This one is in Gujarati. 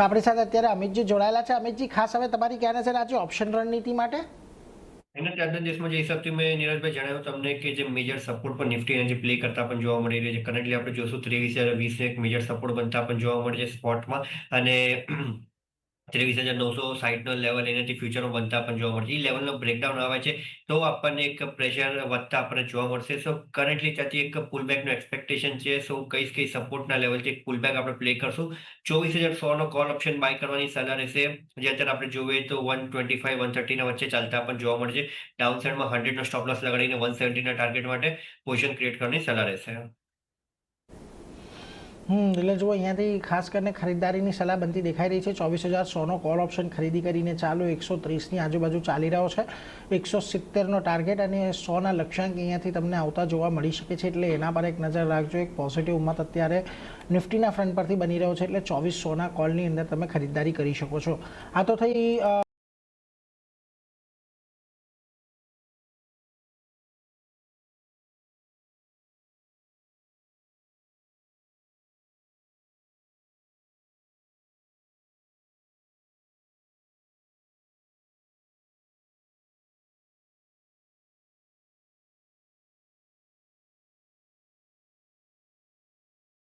આપણી સાથે અત્યારે અમિતજી જોડાયેલા છે. અમિતજી, ખાસ હવે તમારી ક્યાં નજર આજે ઓપ્શન રણનીતિ માટે? એના આજના દિવસમાં જે હિસાબથી મેં નીરજભાઈ જણાવ્યું તમને કે જે મેજર સપોર્ટ પર નિફ્ટી જે પ્લે કરતા પણ જોવા મળી રહ્યું છે. કરન્ટલી આપણે જોશું 23,020 એક મેજર સપોર્ટ બનતા પણ જોવા મળે છે સ્પોટમાં, અને 23,960નો લેવલ એનાથી ફ્યુચરમાં બનતા પણ જોવા મળશે. એ લેવલનો બ્રેકડાઉન આવે છે તો આપણને એક પ્રેશર વધતા આપણને જોવા મળશે. સો કરન્ટલી ત્યાંથી એક પુલબેકનું એક્સપેક્ટેશન છે. સો કઈ સપોર્ટના લેવલથી એક પુલબેક આપણે પ્લે કરશું. 24,100નો કોલ ઓપ્શન બાય કરવાની સલાહ રહેશે. જે અત્યારે આપણે જોઈએ તો 125 130ના વચ્ચે ચાલતા પણ જોવા મળશે. ડાઉન સાઇડમાં 100નો સ્ટોપ લોસ લગાડીને 170ના ટાર્ગેટ માટે પોઝિશન ક્રિએટ કરવાની સલાહ રહેશે. એટલે જુઓ, અહીંયાથી ખાસ કરીને ખરીદારીની સલાહ બનતી દેખાઈ રહી છે. 24,100નો કોલ ઓપ્શન ખરીદી કરીને ચાલો 130ની આજુબાજુ ચાલી રહ્યો છે. 170નો ટાર્ગેટ અને 100ના લક્ષ્યાંક અહીંયાથી તમને આવતા જોવા મળી શકે છે. એટલે એના પર એક નજર રાખજો. એક પોઝિટિવ મત અત્યારે નિફ્ટીના ફ્રન્ટ પરથી બની રહ્યો છે. એટલે 2400ના કોલની અંદર તમે ખરીદારી કરી શકો છો. આ તો થઈ